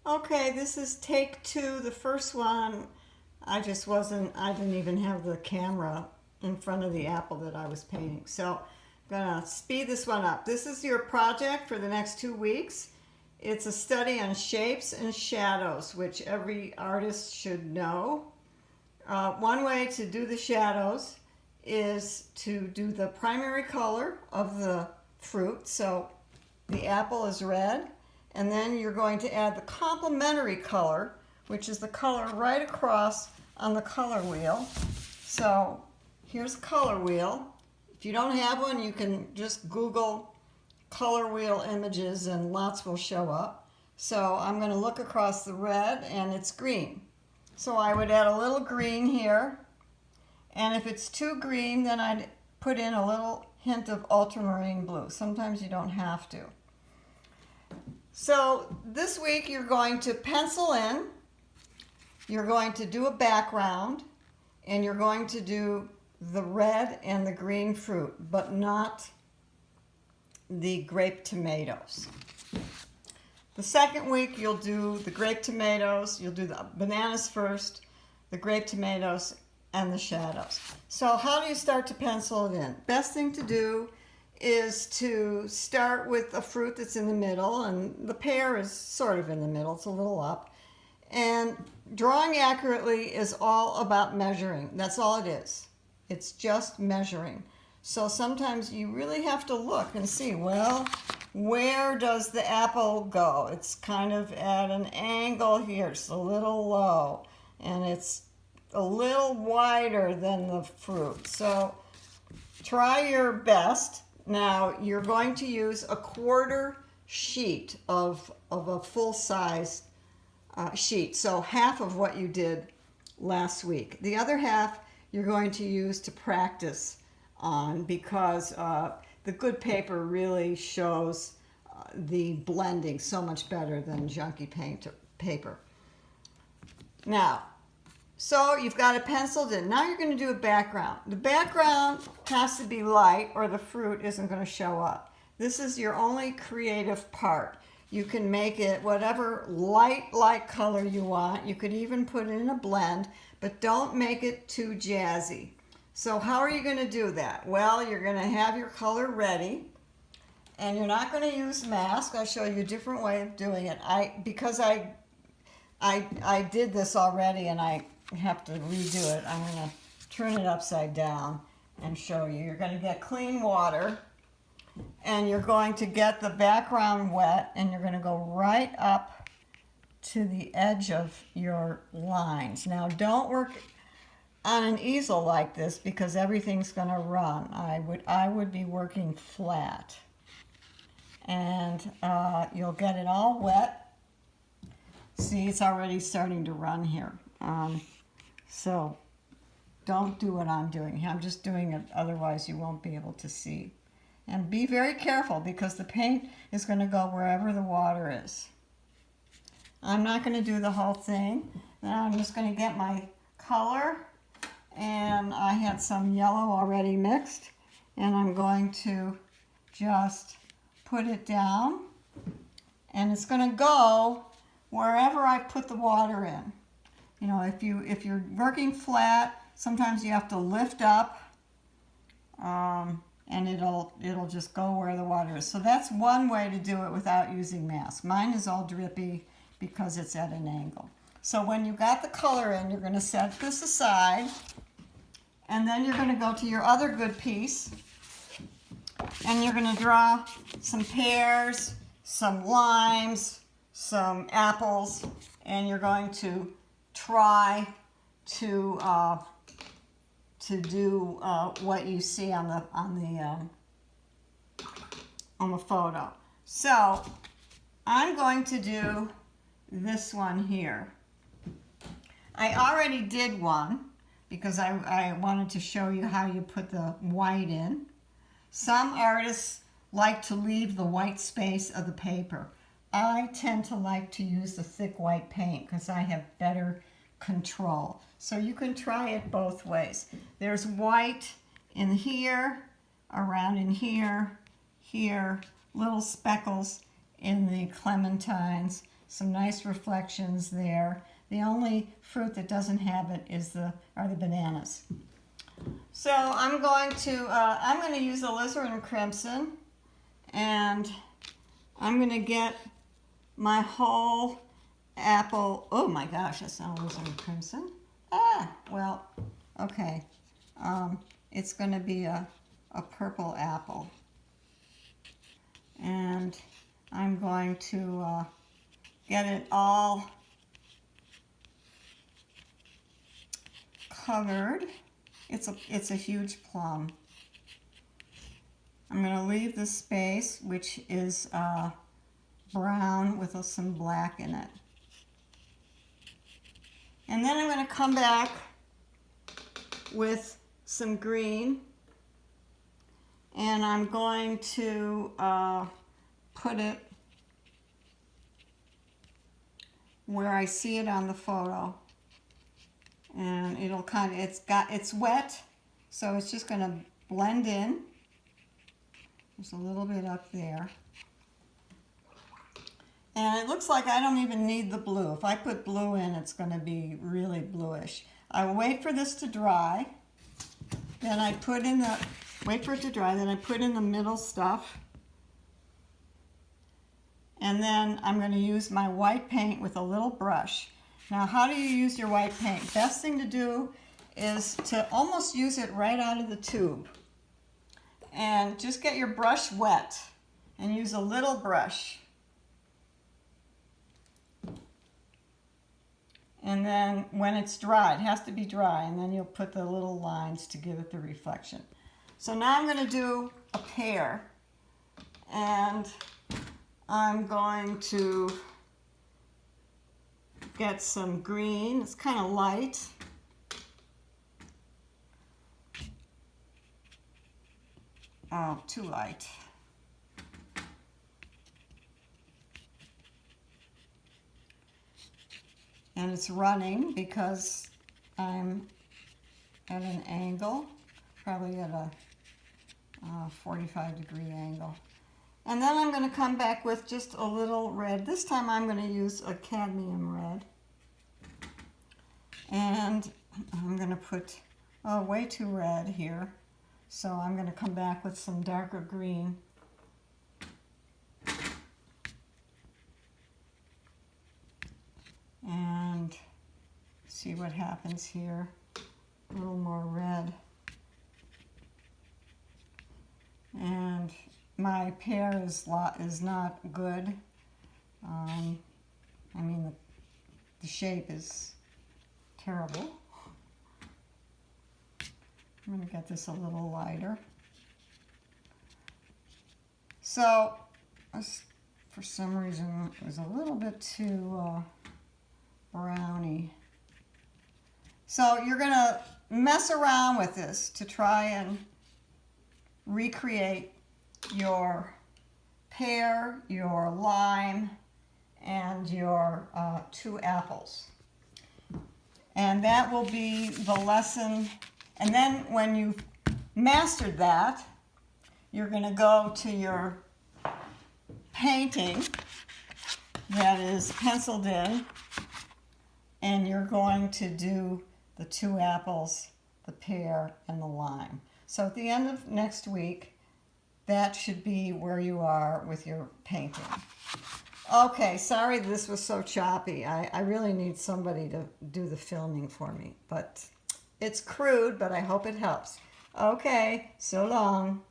Okay, this is take two. The first one, I didn't even have the camera in front of the apple that I was painting. So I'm gonna speed this one up. This is your project for the next 2 weeks. It's a study on shapes and shadows, which every artist should know. One way to do the shadows is to do the primary color of the fruit. So the apple is red, and then you're going to add the complementary color, which is the color right across on the color wheel. So here's a color wheel. If you don't have one, you can just Google color wheel images and lots will show up. So I'm going to look across the red and it's green. So I would add a little green here, and if it's too green, then I'd put in a little hint of ultramarine blue. Sometimes you don't have to. So this week you're going to pencil in, you're going to do a background, and you're going to do the red and the green fruit, but not the grape tomatoes. The second week you'll do the grape tomatoes, you'll do the bananas first, the grape tomatoes, and the shadows. So how do you start to pencil it in? Best thing to do is to start with a fruit that's in the middle, and the pear is sort of in the middle, it's a little up. And drawing accurately is all about measuring. That's all it is. It's just measuring. So sometimes you really have to look and see, well, where does the apple go? It's kind of at an angle here. It's a little low, and it's a little wider than the fruit. So try your best. Now you're going to use a quarter sheet of a full-size sheet. So half of what you did last week. The other half you're going to use to practice on, because the good paper really shows the blending so much better than junky paper. Now, so you've got it penciled in. Now you're going to do a background. The background has to be light or the fruit isn't going to show up. This is your only creative part. You can make it whatever light color you want. You could even put it in a blend, but don't make it too jazzy. So how are you going to do that? Well, you're going to have your color ready, and you're not going to use mask. I'll show you a different way of doing it. Because I did this already and I have to redo it, I'm going to turn it upside down and show you. You're going to get clean water, and you're going to get the background wet, and you're going to go right up to the edge of your lines. Now don't work on an easel like this because everything's going to run. I would be working flat, and you'll get it all wet. See, it's already starting to run here. So don't do what I'm doing. I'm just doing it, otherwise you won't be able to see. And be very careful because the paint is going to go wherever the water is. I'm not going to do the whole thing. Now I'm just going to get my color, and I had some yellow already mixed, and I'm going to just put it down, and it's going to go wherever I put the water in. You know, if you're working flat, sometimes you have to lift up, and it'll just go where the water is. So that's one way to do it without using mask. Mine is all drippy because it's at an angle. So when you got the color in, you're going to set this aside, and then you're going to go to your other good piece, and you're going to draw some pears, some limes, some apples, and you're going to try to do what you see on the photo. So I'm going to do this one here. I already did one because I wanted to show you how you put the white in. Some artists like to leave the white space of the paper. I tend to like to use the thick white paint because I have better control. So you can try it both ways. There's white in here, around in here, here, little speckles in the clementines. some nice reflections there. The only fruit that doesn't have it are the bananas. So I'm going to use alizarin crimson, and I'm going to get my whole apple. Oh my gosh, that's not alizarin crimson. Well, okay. It's going to be a purple apple. And I'm going to get it all covered. It's a huge plum. I'm going to leave the space, which is brown with some black in it. And then I'm going to come back with some green, and I'm going to put it where I see it on the photo. And it'll it's wet, so it's just going to blend in. There's a little bit up there. And it looks like I don't even need the blue. If I put blue in, it's going to be really bluish. I wait for this to dry. Then I wait for it to dry, then I put in the middle stuff. And then I'm going to use my white paint with a little brush. Now, how do you use your white paint? Best thing to do is to almost use it right out of the tube. And just get your brush wet and use a little brush. And then when it's dry, it has to be dry, and then you'll put the little lines to give it the reflection. So now I'm going to do a pear, and I'm going to get some green. It's kind of light. Oh, too light. And it's running because I'm at an angle, probably at a 45-degree angle. And then I'm going to come back with just a little red. This time I'm going to use a cadmium red. And I'm going to put way too red here. So I'm going to come back with some darker green. And see what happens here. A little more red. And my pear is not good. I mean, the shape is terrible. I'm going to get this a little lighter. So, for some reason, it was a little bit too browny. So you're going to mess around with this to try and recreate your pear, your lime, and your 2 apples. And that will be the lesson. And then when you've mastered that, you're going to go to your painting that is penciled in, and you're going to do the 2 apples, the pear, and the lime. So at the end of next week, that should be where you are with your painting. Okay, sorry this was so choppy. I really need somebody to do the filming for me. But it's crude, but I hope it helps. Okay, so long.